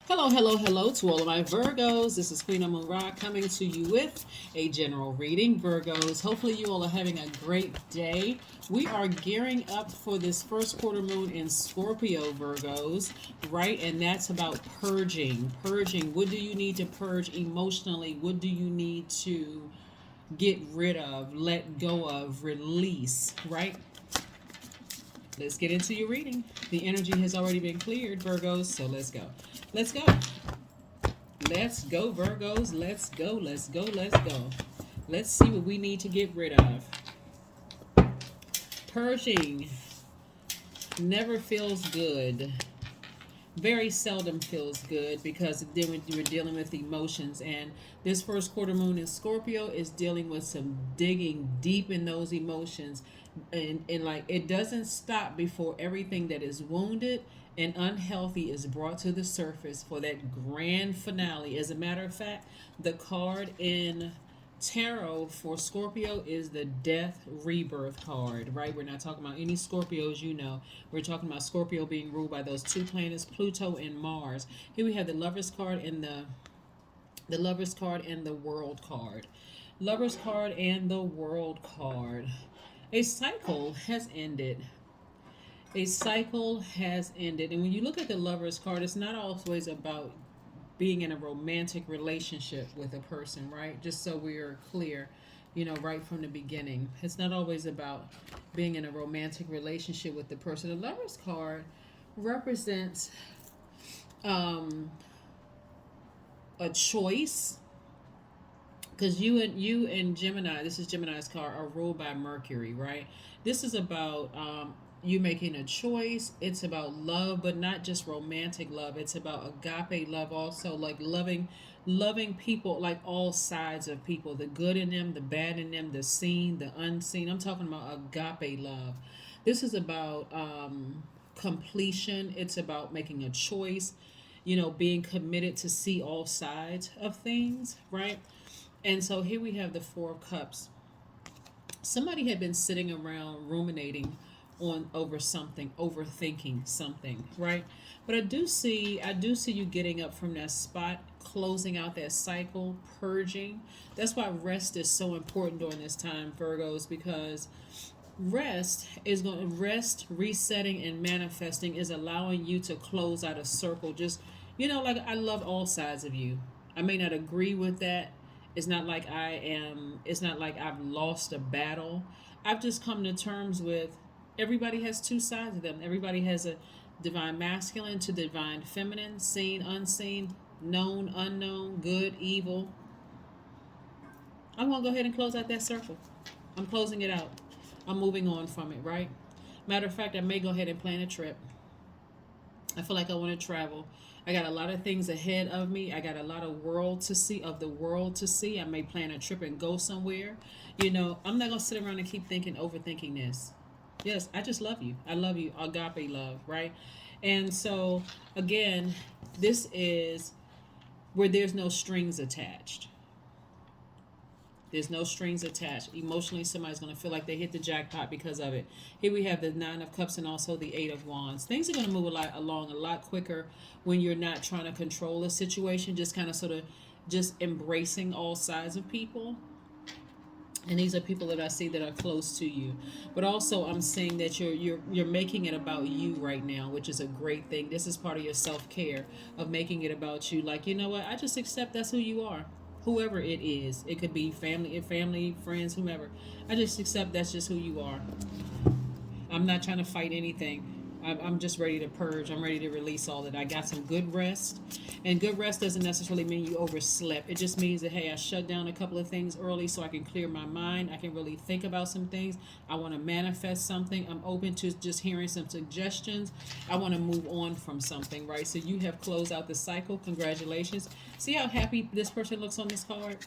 Hello, hello, hello to all of my Virgos. This is Queen Amun Ra coming to you with a general reading. Virgos, hopefully you all are having a great day. We are gearing up for this first quarter moon in Scorpio, Virgos, right? And that's about purging. Purging. What do you need to purge emotionally? What do you need to get rid of, let go of, release, right? Let's get into your reading. The energy has already been cleared, Virgos, so let's go. Let's go. Let's go, Virgos. Let's go. Let's go. Let's go. Let's see what we need to get rid of. Purging never feels good. Very seldom feels good because then we're dealing with emotions. And this first quarter moon in Scorpio is dealing with some digging deep in those emotions. And like it doesn't stop before everything that is wounded and unhealthy is brought to the surface for that grand finale. As a matter of fact, the card in tarot for Scorpio is the death rebirth card, right? We're not talking about any Scorpios, you know. We're talking about Scorpio being ruled by those two planets, Pluto and Mars. Here we have the Lovers card and the Lovers card and the World card. Lovers card and the World card. A cycle has ended. A cycle has ended. And when you look at the Lovers card, it's not always about being in a romantic relationship with a person, right? Just so we are clear, right from the beginning. It's not always about being in a romantic relationship with the person. The Lovers card represents a choice, because you and Gemini, this is Gemini's card, are ruled by Mercury, right? This is about you making a choice. It's about love, but not just romantic love. It's about agape love also, like loving people, like all sides of people, the good in them, the bad in them, the seen, the unseen. I'm talking about agape love. This is about completion. It's about making a choice, being committed to see all sides of things, right? And so here we have the Four of Cups. Somebody had been sitting around ruminating on over something, overthinking something, right? But I do see you getting up from that spot, closing out that cycle, purging. That's why rest is so important during this time, Virgos, because rest, resetting and manifesting is allowing you to close out a circle. Just, like, I love all sides of you. I may not agree with that. It's not like I've lost a battle. I've just come to terms with everybody has two sides of them. Everybody has a divine masculine to divine feminine, seen, unseen, known, unknown, good, evil. I'm going to go ahead and close out that circle. I'm closing it out. I'm moving on from it, right? Matter of fact, I may go ahead and plan a trip. I feel like I want to travel. I got a lot of things ahead of me. I got a lot of the world to see. I may plan a trip and go somewhere. I'm not going to sit around and keep overthinking this. Yes, I just love you. I love you. Agape love, right? And so, again, this is where there's no strings attached. There's no strings attached. Emotionally, somebody's going to feel like they hit the jackpot because of it. Here we have the Nine of Cups and also the Eight of Wands. Things are going to move along a lot quicker when you're not trying to control a situation, just kind of sort of just embracing all sides of people. And these are people that I see that are close to you. But also, I'm seeing that you're making it about you right now, which is a great thing. This is part of your self-care, of making it about you. Like, you know what? I just accept that's who you are. Whoever it is. It could be family, friends, whomever. I just accept that's just who you are. I'm not trying to fight anything. I'm just ready to purge. I'm ready to release all that. I got some good rest. And good rest doesn't necessarily mean you overslept. It just means that, hey, I shut down a couple of things early so I can clear my mind. I can really think about some things. I want to manifest something. I'm open to just hearing some suggestions. I want to move on from something, right? So you have closed out the cycle. Congratulations. See how happy this person looks on this card?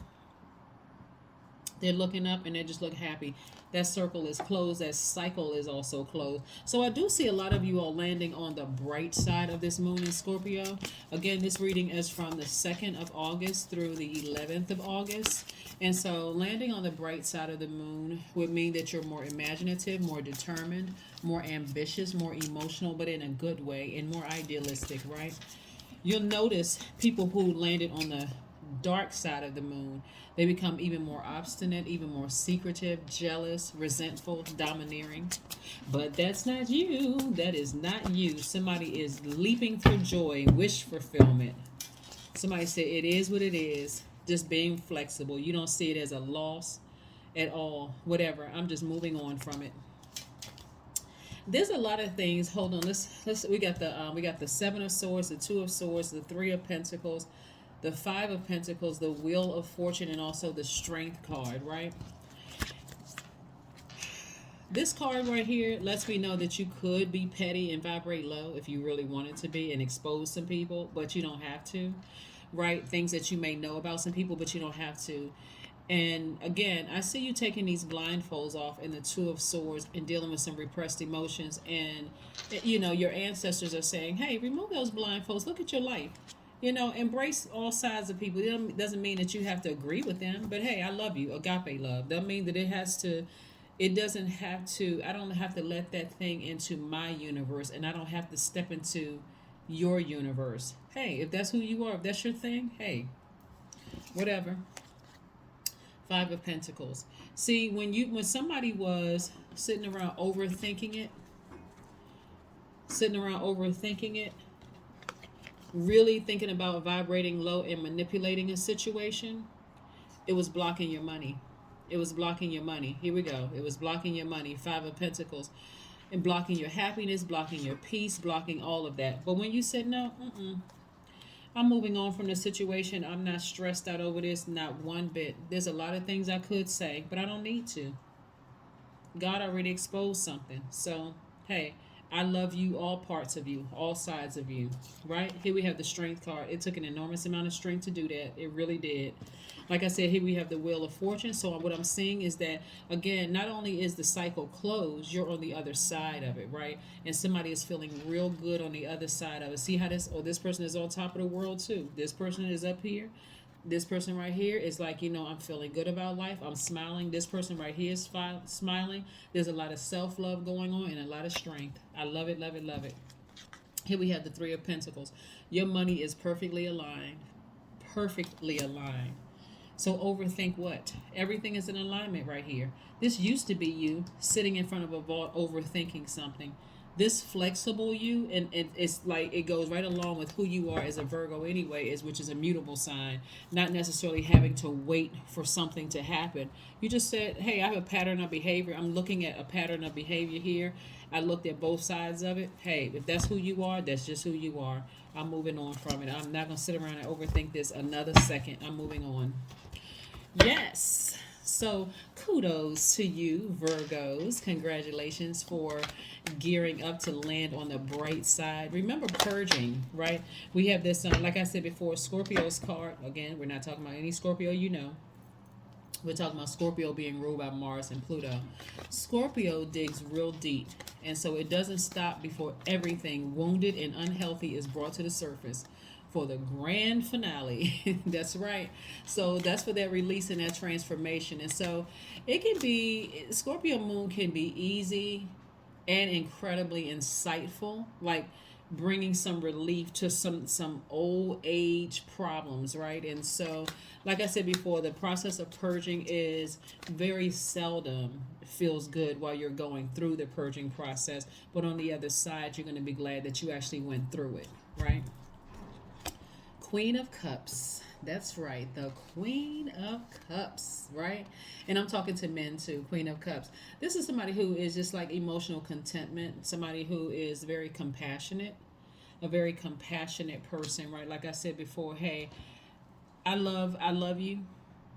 They're looking up and they just look happy. That circle is closed. That cycle is also closed. So I do see a lot of you all landing on the bright side of this moon in Scorpio. Again, this reading is from the 2nd of August through the 11th of August. And so landing on the bright side of the moon would mean that you're more imaginative, more determined, more ambitious, more emotional, but in a good way, and more idealistic, right? You'll notice people who landed on the dark side of the moon, they become even more obstinate, even more secretive, jealous, resentful, domineering. But that's not you. That is not you. Somebody is leaping for joy, wish fulfillment. Somebody said it is what it is. Just being flexible. You don't see it as a loss at all. Whatever. I'm just moving on from it. There's a lot of things. Hold on. Let's we got the 7 of Swords, the 2 of Swords, the 3 of Pentacles, the 5 of Pentacles, the Wheel of Fortune, and also the Strength card, right? This card right here lets me know that you could be petty and vibrate low if you really wanted to be and expose some people, but you don't have to, right? Things that you may know about some people, but you don't have to. And again, I see you taking these blindfolds off in the 2 of Swords and dealing with some repressed emotions. And, your ancestors are saying, hey, remove those blindfolds. Look at your life. Embrace all sides of people. It doesn't mean that you have to agree with them. But, hey, I love you. Agape love. Doesn't mean that it doesn't have to, I don't have to let that thing into my universe. And I don't have to step into your universe. Hey, if that's who you are, if that's your thing, hey, whatever. 5 of Pentacles. See, when somebody was sitting around overthinking it, really thinking about vibrating low and manipulating a situation, it was blocking your money. It was blocking your money. Here we go. It was blocking your money. 5 of Pentacles. And blocking your happiness, blocking your peace, blocking all of that. But when you said no, I'm moving on from the situation. I'm not stressed out over this, not one bit. There's a lot of things I could say, but I don't need to. God already exposed something. So, hey, I love you, all parts of you, all sides of you, right? Here we have the Strength card. It took an enormous amount of strength to do that. It really did. Like I said, here we have the Wheel of Fortune. So what I'm seeing is that, again, not only is the cycle closed, you're on the other side of it, right? And somebody is feeling real good on the other side of it. See how this person is on top of the world too. This person is up here. This person right here is like, I'm feeling good about life. I'm smiling. This person right here is smiling. There's a lot of self-love going on and a lot of strength. I love it, love it, love it. Here we have the 3 of Pentacles. Your money is perfectly aligned. Perfectly aligned. So overthink what? Everything is in alignment right here. This used to be you sitting in front of a vault overthinking something. This flexible you, and it's like it goes right along with who you are as a Virgo anyway, which is a mutable sign, not necessarily having to wait for something to happen. You just said, hey, I have a pattern of behavior. I'm looking at a pattern of behavior here. I looked at both sides of it. Hey, if that's who you are, that's just who you are. I'm moving on from it. I'm not going to sit around and overthink this another second. I'm moving on. Yes. So kudos to you, Virgos. Congratulations for gearing up to land on the bright side. Remember purging, right? We have this, like I said before, Scorpio's card. Again, we're not talking about any Scorpio We're talking about Scorpio being ruled by Mars and Pluto. Scorpio digs real deep, and so it doesn't stop before everything wounded and unhealthy is brought to the surface for the grand finale. That's right. So that's for that release and that transformation. And so it can be, Scorpio moon can be easy and incredibly insightful, like bringing some relief to some old age problems, right? And so, like I said before, the process of purging is very seldom feels good while you're going through the purging process, but on the other side, you're going to be glad that you actually went through it, right? Queen of Cups. That's right, the Queen of Cups, right? And I'm talking to men too. Queen of Cups. This is somebody who is just like emotional contentment, somebody who is very compassionate, a very compassionate person, right? Like I said before, hey, I love you.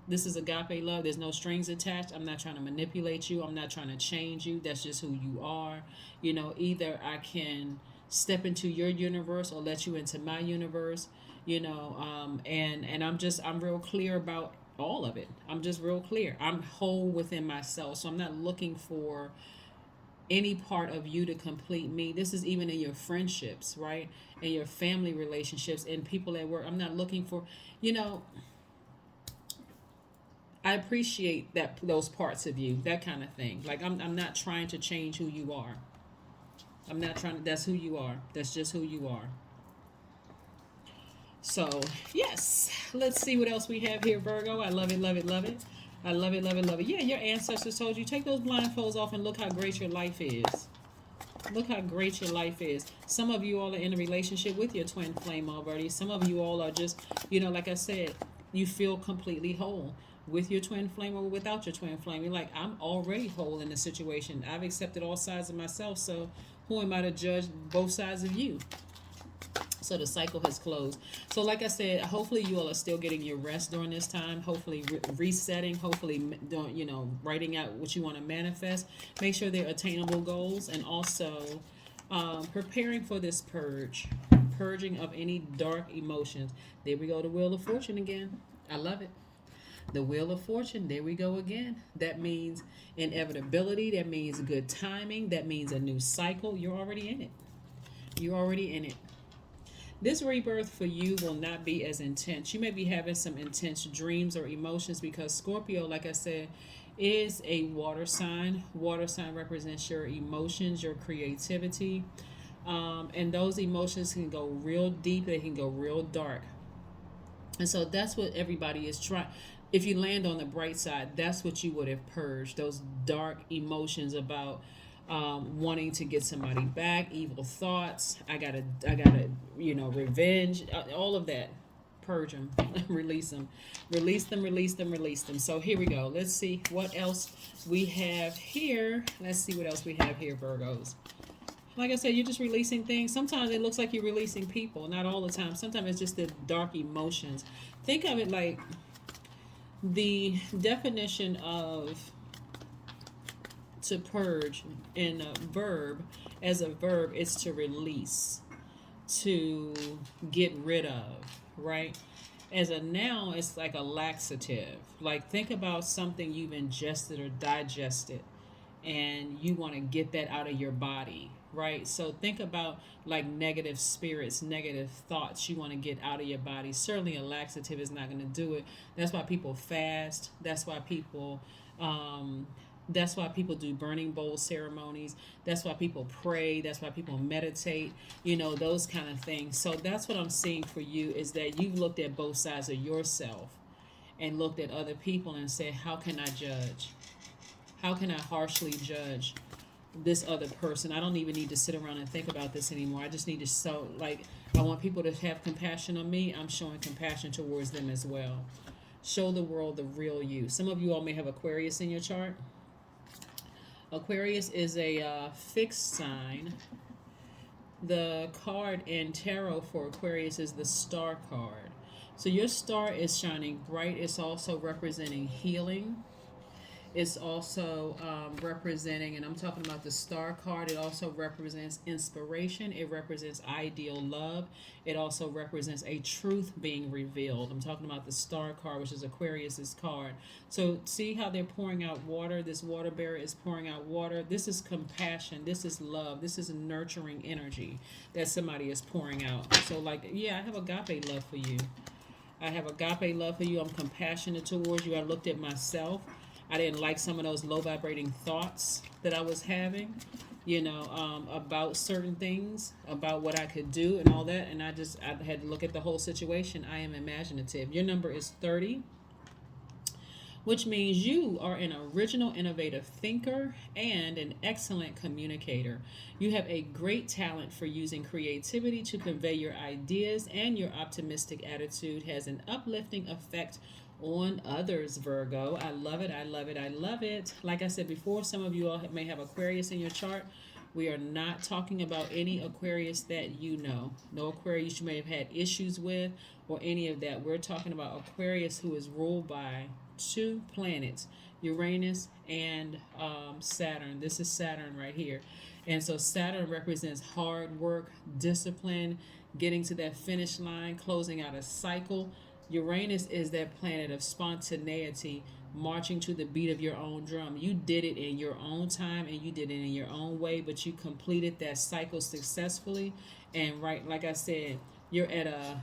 This is agape love. There's no strings attached. I'm not trying to manipulate you. I'm not trying to change you. That's just who you are. Either I can step into your universe or let you into my universe. And I'm real clear about all of it. I'm just real clear. I'm whole within myself, so I'm not looking for any part of you to complete me. This is even in your friendships, right? In your family relationships and people at work. I'm not looking for, I appreciate those parts of you, that kind of thing. Like I'm not trying to change who you are. I'm not trying to, that's who you are. That's just who you are. So, yes, let's see what else we have here, Virgo. I love it, love it, love it. I love it, love it, love it. Yeah, your ancestors told you take those blindfolds off and look how great your life is. Look how great your life is. Some of you all are in a relationship with your twin flame already. Some of you all are just, like I said, you feel completely whole with your twin flame or without your twin flame. You're like, I'm already whole in the situation. I've accepted all sides of myself, so who am I to judge both sides of you? So the cycle has closed. So like I said, hopefully you all are still getting your rest during this time. Hopefully resetting. Hopefully doing, writing out what you want to manifest. Make sure they're attainable goals, and also preparing for this purge, purging of any dark emotions. There we go. The Wheel of Fortune again. I love it. The Wheel of Fortune. There we go again. That means inevitability. That means good timing. That means a new cycle. You're already in it. You're already in it. This rebirth for you will not be as intense. You may be having some intense dreams or emotions because Scorpio, like I said, is a water sign. Water sign represents your emotions, your creativity. And those emotions can go real deep, they can go real dark. And so that's what everybody is trying. If you land on the bright side, that's what you would have purged those dark emotions about wanting to get somebody back, evil thoughts. I gotta, revenge, all of that. Purge them, release them, release them, release them, release them. So here we go. Let's see what else we have here. Let's see what else we have here, Virgos. Like I said, you're just releasing things. Sometimes it looks like you're releasing people, not all the time. Sometimes it's just the dark emotions. Think of it like the definition of to purge in a verb, as a verb, is to release, to get rid of, right? As a noun, it's like a laxative. Like, think about something you've ingested or digested and you want to get that out of your body, right? So think about like negative spirits, negative thoughts you want to get out of your body. Certainly a laxative is not going to do it. That's why people fast. Um, that's why people do burning bowl ceremonies. That's why people pray. That's why people meditate, those kind of things. So that's what I'm seeing for you, is that you've looked at both sides of yourself and looked at other people and said, how can I judge? How can I harshly judge this other person? I don't even need to sit around and think about this anymore. I just need to I want people to have compassion on me. I'm showing compassion towards them as well. Show the world the real you. Some of you all may have Aquarius in your chart. Aquarius is a fixed sign. The card in tarot for Aquarius is the star card. So your star is shining bright. It's also representing healing. It's also representing, and I'm talking about the star card, it also represents inspiration. It represents ideal love. It also represents a truth being revealed. I'm talking about the star card, which is Aquarius's card. So see how they're pouring out water? This water bearer is pouring out water. This is compassion. This is love. This is nurturing energy that somebody is pouring out. So I have agape love for you. I have agape love for you. I'm compassionate towards you. I looked at myself. I didn't like some of those low vibrating thoughts that I was having, about certain things, about what I could do and all that. And I had to look at the whole situation. I am imaginative. Your number is 30, which means you are an original, innovative thinker and an excellent communicator. You have a great talent for using creativity to convey your ideas, and your optimistic attitude has an uplifting effect on others, Virgo. I love it. I love it. I love it. Like I said before, some of you all may have Aquarius in your chart. We are not talking about any Aquarius that you know. No Aquarius you may have had issues with or any of that. We're talking about Aquarius who is ruled by two planets, Uranus and Saturn. This is Saturn right here. And so Saturn represents hard work, discipline, getting to that finish line, closing out a cycle. Uranus is that planet of spontaneity, marching to the beat of your own drum. You did it in your own time and you did it in your own way, but you completed that cycle successfully. And right, like I said, you're at a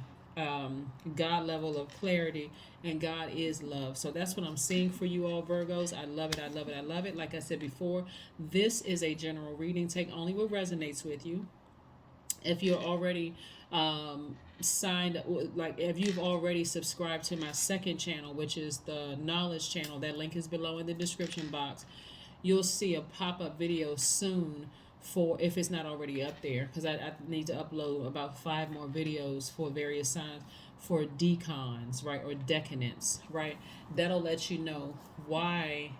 God level of clarity, and God is love. So that's what I'm seeing for you all, Virgos. I love it. I love it. I love it. Like I said before, this is a general reading. Take only what resonates with you. If you're already signed, like if you've already subscribed to my second channel, which is the knowledge channel, that link is below in the description box. You'll see a pop-up video soon, for if it's not already up there, because I need to upload about 5 more videos for various signs for decons, right, or decadence, right. That'll let you know why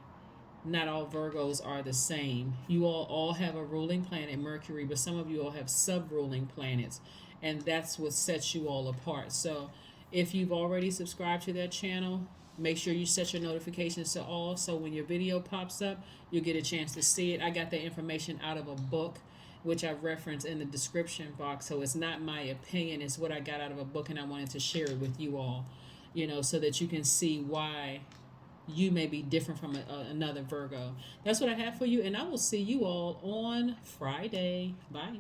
not all Virgos are the same. You all have a ruling planet, Mercury, but some of you all have sub-ruling planets, and that's what sets you all apart. So if you've already subscribed to that channel, make sure you set your notifications to all, so when your video pops up, you'll get a chance to see it. I got that information out of a book, which I reference in the description box. So it's not my opinion, it's what I got out of a book, and I wanted to share it with you all, so that you can see why you may be different from another Virgo. That's what I have for you, and I will see you all on Friday. Bye.